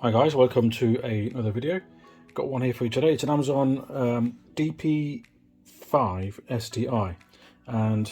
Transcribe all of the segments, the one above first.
Hi guys, welcome to another video. Got one here for you today. It's an Amazon DP5SDI, and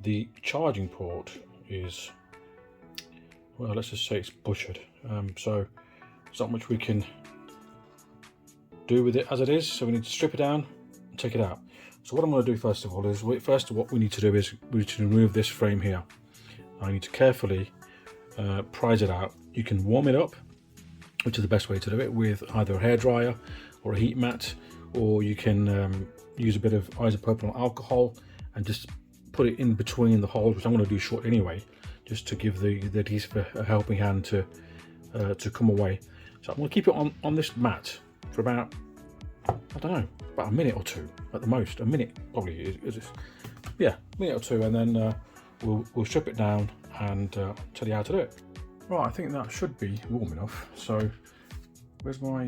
the charging port is, well, let's just say it's butchered. So there's not much we can do with it as it is, so we need to strip it down and take it out. So what I'm going to do first of all is, what we need to do is we need to remove this frame here. I need to carefully prise it out. You can warm it up, which is the best way to do it, with either a hairdryer or a heat mat, or you can use a bit of isopropyl alcohol and just put it in between the holes, which I'm going to do short anyway, just to give the adhesive a helping hand to come away. So I'm going to keep it on this mat for about, I don't know, about a minute or two at the most. A minute probably is yeah, a minute or two, and then we'll strip it down and tell you how to do it. Right, I think that should be warm enough. So where's my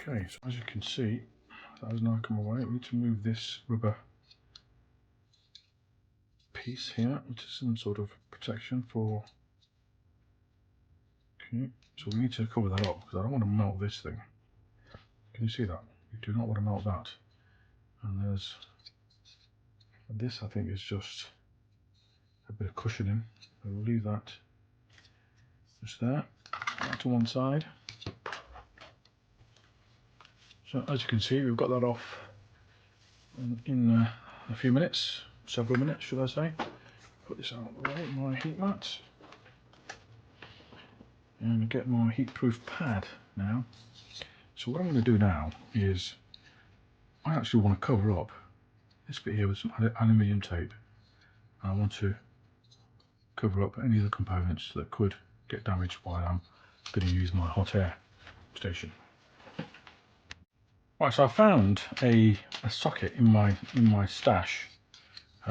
Okay, so as you can see, that has now come away. We need to move this rubber piece here, which is some sort of protection for. Okay, so we need to cover that up because I don't want to melt this thing. Can you see that? You do not want to melt that. And there's this, I think, is just a bit of cushioning. We'll leave that just there. That to one side. So as you can see, we've got that off in a few minutes, several minutes, should I say. Put this out of the way, my heat mat, and get my heat-proof pad now. So what I'm going to do now is, I actually want to cover up this bit here with some aluminium tape. I want to cover up any of the components that could get damaged while I'm going to use my hot air station. Right, so I found a socket in my stash,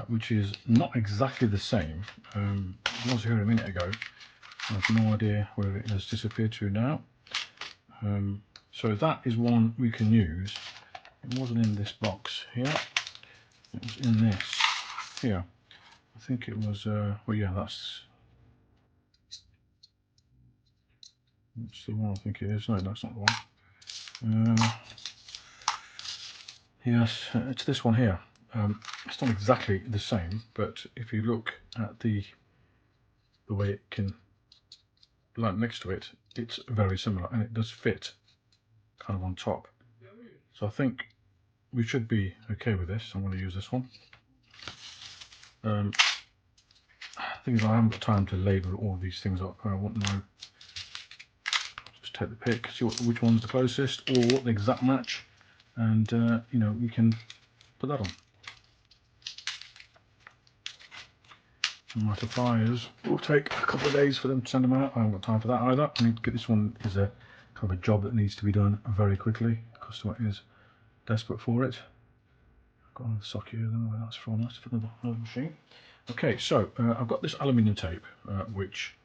which is not exactly the same. It was here a minute ago. I have no idea where it has disappeared to now. So that is one we can use. It wasn't in this box here. It was in this here. I think it was. Well, yeah, that's the one. I think it is. No, that's not the one. Yes, it's this one here. It's not exactly the same, but if you look at the way it can, like next to it, it's very similar, and it does fit kind of on top. So I think we should be okay with this. I'm going to use this one. Thing is, I haven't got time to label all these things up. I want to know. Just take the pick, see which one's the closest, or what the exact match, and you know, we can put that on. Modifiers will take a couple of days for them to send them out. I haven't got time for that either. I need to get this one. Is a kind of a job that needs to be done very quickly. The customer is desperate for it. I've got another socket here. I don't know where that's from. That's for another machine. Okay, so I've got this aluminium tape, which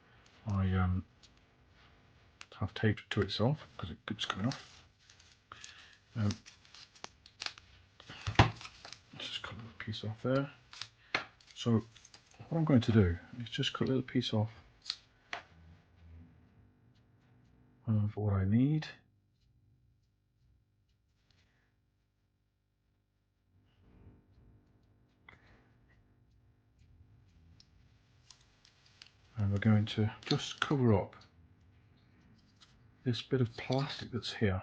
I have taped to itself because it keeps coming off. Let's just cut a little piece off there. So what I'm going to do is just cut a little piece off of what I need. And we're going to just cover up this bit of plastic that's here,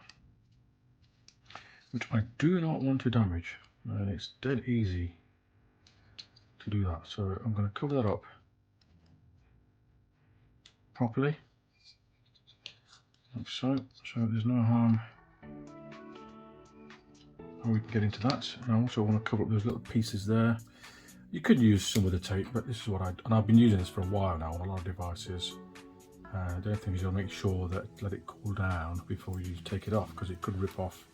which I do not want to damage, and it's dead easy to do that. So I'm going to cover that up properly, like so there's no harm. And we can get into that. And I also want to cover up those little pieces there. You could use some of the tape, but this is what and I've been using this for a while now on a lot of devices. The only thing is you'll make sure that let it cool down before you take it off, because it could rip off.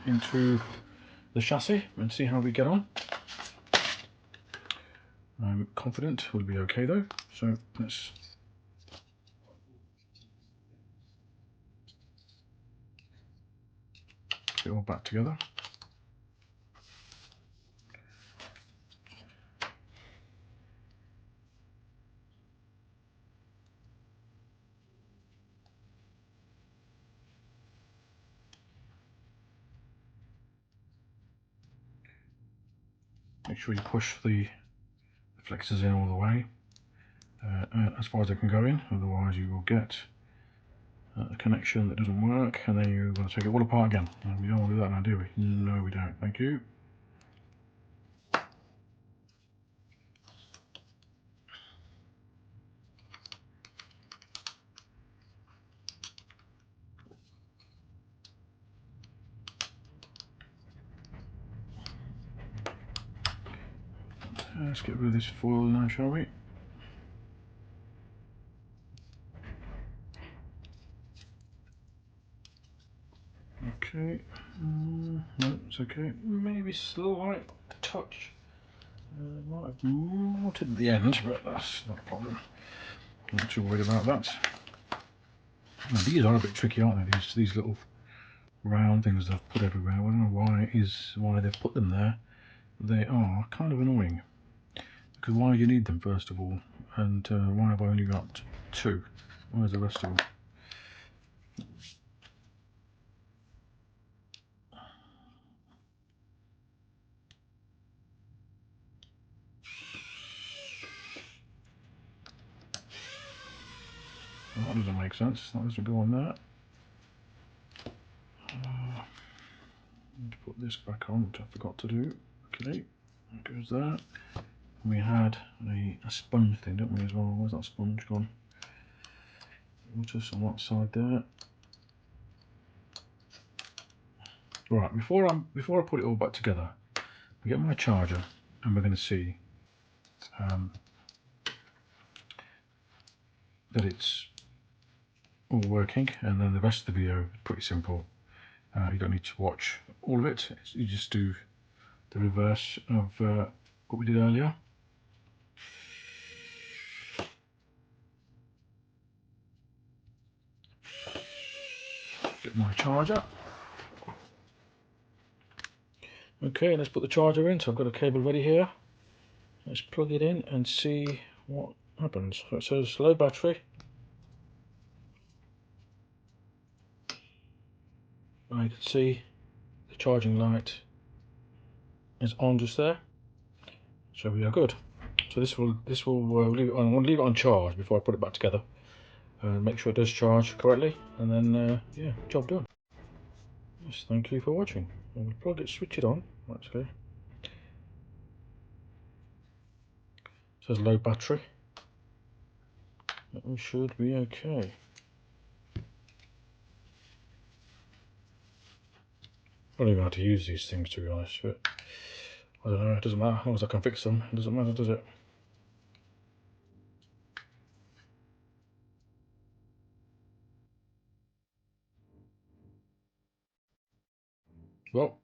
into the chassis and see how we get on. I'm confident we'll be okay though, so let's put it all back together. Make sure you push the flexors in all the way, as far as they can go in, otherwise you will get a connection that doesn't work and then you're going to take it all apart again. And we don't want to do that now, do we? No, we don't. Thank you. Let's get rid of this foil now, shall we? Okay, no, it's okay. Maybe slight touch. Might have melted at the end, but that's not a problem. I'm not too worried about that. Now, these are a bit tricky, aren't they? These little round things they've put everywhere. I don't know why they've put them there. They are kind of annoying. Because why do you need them, first of all? And why have I only got 2? Where's the rest of them? That doesn't make sense. That doesn't go on there. Need to put this back on, which I forgot to do. Okay, there goes that. We had a sponge thing, don't we, as well? Where's that sponge gone? Just on that side there. Right, before I put it all back together, I get my charger, and we're going to see that it's all working, and then the rest of the video is pretty simple. You don't need to watch all of it. You just do the reverse of what we did earlier. Get my charger. Okay, let's put the charger in. So I've got a cable ready here. Let's plug it in and see what happens. So it says low battery. I can see the charging light is on just there. So we are good. So this will leave it on. I want to leave it on charge before I put it back together. Make sure it does charge correctly, and then yeah, job done. Yes, thank you for watching. We'll plug it, switch it on. Actually, it says low battery. We should be okay. I don't even know how to use these things, to be honest, but I don't know, it doesn't matter. As long as I can fix them, it doesn't matter, does it? Well,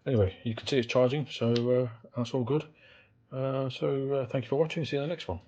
anyway, you can see it's charging, so that's all good. Thank you for watching. See you in the next one.